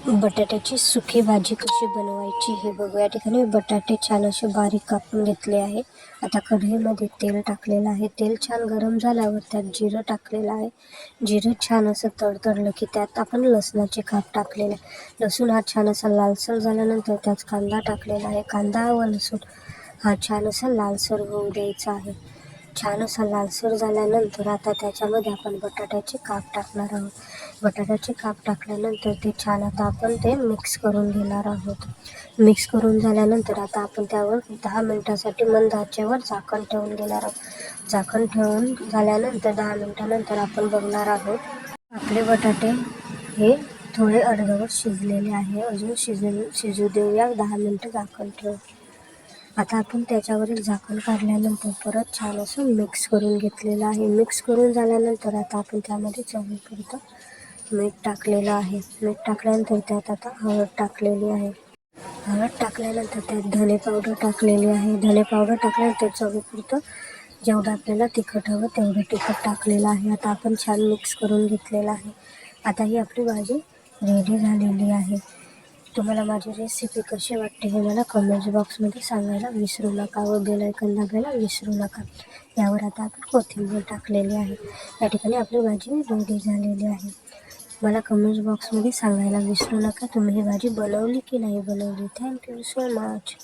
बटाट्याची सुकी भाजी कशी बनवायची हे बघू. या ठिकाणी बटाटे छान असे बारीक कापून घेतले आहे. आता कढईमध्ये तेल टाकलेलं आहे. तेल छान गरम झाल्यावर त्यात जिरं टाकलेलं आहे. जिरं छान असं तडतडलं की त्यात आपण लसणाचे काप टाकलेले आहे. लसूण हा छान असा लालसर झाल्यानंतर त्यात कांदा टाकलेला आहे. कांदा व लसूण हा छान असा लालसर होऊ द्यायचा आहे. छान असा लालसर झाल्यानंतर आता त्याच्यामध्ये आपण बटाट्याचे काप टाकणार आहोत. बटाट्याचे काप टाकल्यानंतर ते छान आता आपण ते मिक्स करून घेणार आहोत. मिक्स करून झाल्यानंतर आता आपण त्यावर 10 मिनिटासाठी मंद आचेवर झाकण ठेवून घेणार आहोत. झाकण ठेवून झाल्यानंतर 10 मिनिटानंतर आपण बघणार आहोत आपले बटाटे हे थोडे अर्धवट शिजलेले आहे. अजून शिजू देऊया 10 मिनिटं झाकण ठेवून. आता आपण त्याच्यावरील झाकण काढल्यानंतर परत छान असं मिक्स करून घेतलेलं आहे. मिक्स करून झाल्यानंतर आता आपण त्यामध्ये चवीपुरतं मीठ टाकलेलं आहे. मीठ टाकल्यानंतर त्यात आता हळद टाकलेली आहे. हळद टाकल्यानंतर त्यात धने पावडर टाकलेली आहे. धने पावडर टाकल्यानंतर चवीपुरतं जेवढं आपल्याला तिखट हवं तेवढं तिखट टाकलेलं आहे. आता आपण छान मिक्स करून घेतलेलं आहे. आता ही आपली भाजी रेडी झालेली आहे. तुम्हाला माझी रेसिपी कशी वाटते हे मला कमेंट बॉक्समध्ये सांगायला विसरू नका व बेल आयकॉन दाबायला विसरू नका. यावर आता आपण कोथिंबीर टाकलेली आहे. या ठिकाणी आपली भाजी रेडी झालेली आहे. मला कमेंट बॉक्समध्ये सांगायला विसरू नका तुम्ही ही भाजी बनवली की नाही बनवली. Thank you so much.